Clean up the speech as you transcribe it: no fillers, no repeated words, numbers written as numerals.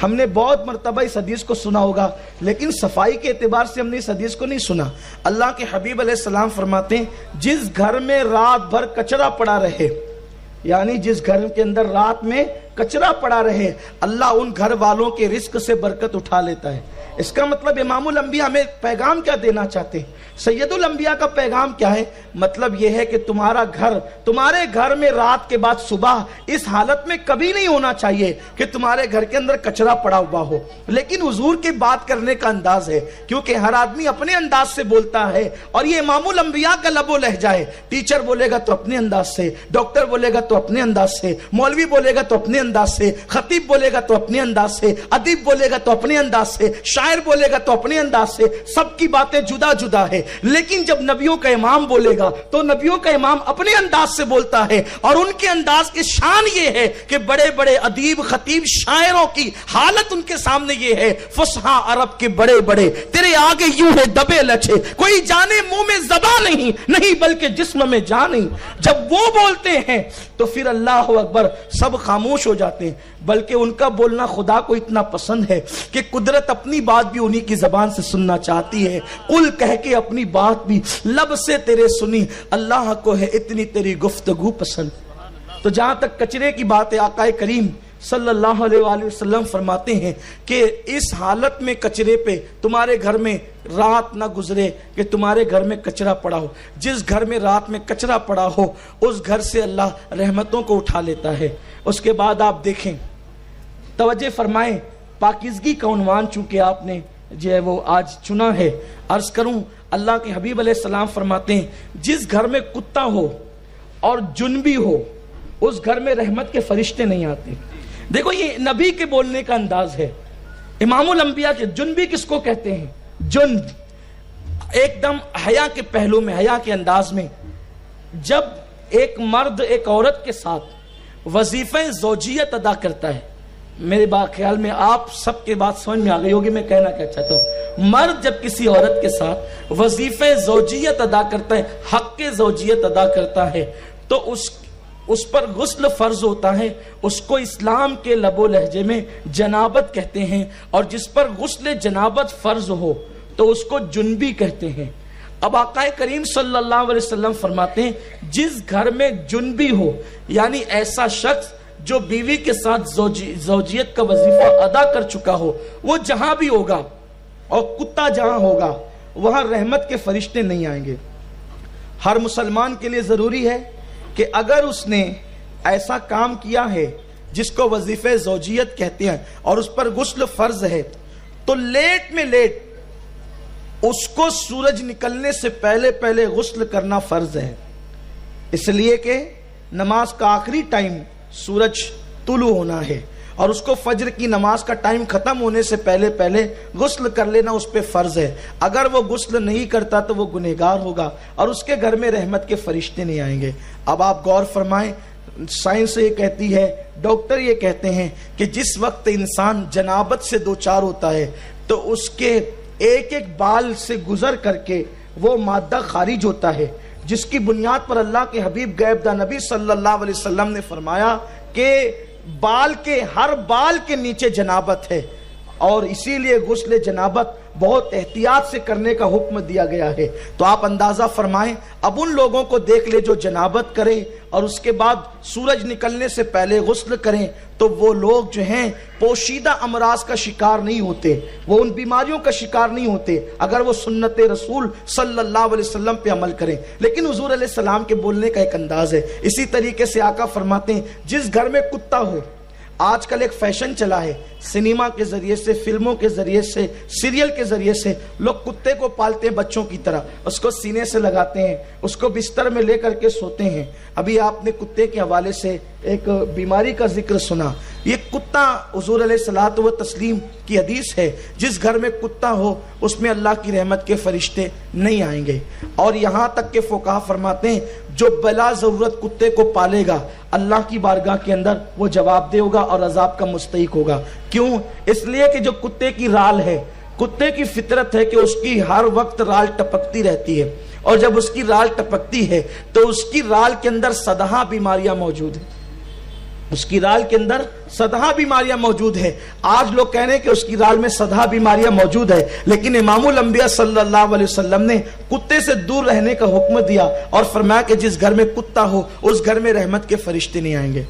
ہم نے بہت مرتبہ اس حدیث کو سنا ہوگا، لیکن صفائی کے اعتبار سے ہم نے اس حدیث کو نہیں سنا۔ اللہ کے حبیب علیہ السلام فرماتے ہیں جس گھر میں رات بھر کچرا پڑا رہے، یعنی جس گھر کے اندر رات میں کچرا پڑا رہے، اللہ ان گھر والوں کے رزق سے برکت اٹھا لیتا ہے۔ اس کا مطلب امام الانبیاء ہمیں پیغام کیا دینا چاہتے ہیں؟ سید الانبیاء کا پیغام کیا ہے؟ مطلب یہ ہے کہ تمہارے گھر میں رات کے بعد صبح اس حالت میں کبھی نہیں ہونا چاہیے کہ تمہارے گھر کے اندر کچرا پڑا ہوا ہو۔ لیکن حضور کی بات کرنے کا انداز ہے، کیونکہ ہر آدمی اپنے انداز سے بولتا ہے، اور یہ امام الانبیاء کا لب و لہجہ ہے۔ ٹیچر بولے گا تو اپنے انداز سے، ڈاکٹر بولے گا تو اپنے انداز سے، مولوی بولے گا تو اپنے انداز سے، خطیب بولے گا تو اپنے انداز سے، ادیب بولے گا تو اپنے انداز سے، شاعر بولے گا تو اپنے انداز سے، سب کی باتیں جدا جدا ہے۔ لیکن جب نبیوں کا امام بولے گا تو نبیوں کا امام اپنے انداز سے بولتا ہے، اور ان کے انداز کی شان یہ ہے کہ بڑے بڑے ادیب خطیب شاعروں کی حالت ان کے سامنے یہ ہے، فصحا عرب کے بڑے بڑے تیرے آگے یوں ہے دبے لچے، کوئی جانے منہ میں زبان نہیں بلکہ جسم میں جان نہیں۔ جب وہ بولتے ہیں تو پھر اللہ اکبر سب خاموش ہو جاتے ہیں، بلکہ ان کا بولنا خدا کو اتنا پسند ہے کہ قدرت اپنی بات بھی انہی کی زبان سے سننا چاہتی ہے۔ قل کہہ کے اپنی بات بھی لب سے تیرے سنی، اللہ کو ہے اتنی تیری گفتگو پسند۔ تو جہاں تک کچرے کی بات ہے، آقا کریم صلی اللہ علیہ وآلہ وسلم فرماتے ہیں کہ اس حالت میں کچرے پہ تمہارے گھر میں رات نہ گزرے کہ تمہارے گھر میں کچرا پڑا ہو۔ جس گھر میں رات میں کچرا پڑا ہو اس گھر سے اللہ رحمتوں کو اٹھا لیتا ہے۔ اس کے بعد آپ دیکھیں، توجہ فرمائیں، پاکیزگی کا عنوان چونکہ آپ نے جو ہے وہ آج چنا ہے، عرض کروں اللہ کے حبیب علیہ السلام فرماتے ہیں جس گھر میں کتا ہو اور جنبی ہو اس گھر میں رحمت کے فرشتے نہیں آتے۔ دیکھو یہ نبی کے بولنے کا انداز ہے، امام الانبیاء کے۔ جنبی کس کو کہتے ہیں؟ جنب ایک دم حیا کے پہلو میں، حیا کے انداز میں، جب ایک مرد ایک عورت کے ساتھ وظیفہ زوجیت ادا کرتا ہے۔ میرے خیال میں آپ سب کے بات سمجھ میں آ گئی ہوگی میں کہنا کیا چاہتا ہوں۔ مرد جب کسی عورت کے ساتھ وظیفہ زوجیت ادا کرتا ہے، حق زوجیت ادا کرتا ہے، تو اس پر غسل فرض ہوتا ہے۔ اس کو اسلام کے لب و لہجے میں جنابت کہتے ہیں، اور جس پر غسل جنابت فرض ہو تو اس کو جنبی کہتے ہیں۔ اب آقا کریم صلی اللہ علیہ وسلم فرماتے ہیں جس گھر میں جنبی ہو، یعنی ایسا شخص جو بیوی کے ساتھ زوجیت کا وظیفہ ادا کر چکا ہو، وہ جہاں بھی ہوگا اور کتا جہاں ہوگا وہاں رحمت کے فرشتے نہیں آئیں گے۔ ہر مسلمان کے لیے ضروری ہے کہ اگر اس نے ایسا کام کیا ہے جس کو وظیفہ زوجیت کہتے ہیں اور اس پر غسل فرض ہے، تو لیٹ میں لیٹ اس کو سورج نکلنے سے پہلے غسل کرنا فرض ہے، اس لیے کہ نماز کا آخری ٹائم سورج طلوع ہونا ہے، اور اس کو فجر کی نماز کا ٹائم ختم ہونے سے پہلے غسل کر لینا اس پہ فرض ہے۔ اگر وہ غسل نہیں کرتا تو وہ گنہگار ہوگا اور اس کے گھر میں رحمت کے فرشتے نہیں آئیں گے۔ اب آپ غور فرمائیں، سائنس یہ کہتی ہے، ڈاکٹر یہ کہتے ہیں کہ جس وقت انسان جنابت سے دوچار ہوتا ہے تو اس کے ایک ایک بال سے گزر کر کے وہ مادہ خارج ہوتا ہے، جس کی بنیاد پر اللہ کے حبیب غیب داں نبی صلی اللہ علیہ وسلم نے فرمایا کہ ہر بال کے نیچے جنابت ہے، اور اسی لیے غسل جنابت بہت احتیاط سے کرنے کا حکم دیا گیا ہے۔ تو آپ اندازہ فرمائیں، اب ان لوگوں کو دیکھ لے جو جنابت کرے اور اس کے بعد سورج نکلنے سے پہلے غسل کریں، تو وہ لوگ جو ہیں پوشیدہ امراض کا شکار نہیں ہوتے، وہ ان بیماریوں کا شکار نہیں ہوتے اگر وہ سنت رسول صلی اللہ علیہ وسلم پہ عمل کریں۔ لیکن حضور علیہ السلام کے بولنے کا ایک انداز ہے۔ اسی طریقے سے آقا فرماتے ہیں جس گھر میں کتا ہو، آج کل ایک فیشن چلا ہے، سنیما کے ذریعے سے، فلموں کے ذریعے سے، سیریل کے ذریعے سے لوگ کتے کو پالتے ہیں بچوں کی طرح، اس کو سینے سے لگاتے ہیں، اس کو بستر میں لے کر کے سوتے ہیں۔ ابھی آپ نے کتے کے حوالے سے ایک بیماری کا ذکر سنا، یہ کتا حضور علیہ الصلوۃ والتسلیم کی حدیث ہے، جس گھر میں کتا ہو اس میں اللہ کی رحمت کے فرشتے نہیں آئیں گے۔ اور یہاں تک کہ فقہا فرماتے ہیں جو بلا ضرورت کتے کو پالے گا اللہ کی بارگاہ کے اندر وہ جواب دے ہوگا اور عذاب کا مستحق ہوگا۔ کیوں؟ اس لیے کہ جو کتے کی رال ہے، کتے کی فطرت ہے کہ اس کی ہر وقت رال ٹپکتی رہتی ہے، اور جب اس کی رال ٹپکتی ہے تو اس کی رال کے اندر 7 بیماریاں موجود ہیں۔ اس کی رال کے اندر سدھا بیماریاں موجود ہے. آج لوگ کہہ رہے ہیں کہ اس کی رال میں سدھا بیماریاں موجود ہے، لیکن امام الانبیاء صلی اللہ علیہ وسلم نے کتے سے دور رہنے کا حکم دیا اور فرمایا کہ جس گھر میں کتا ہو اس گھر میں رحمت کے فرشتے نہیں آئیں گے.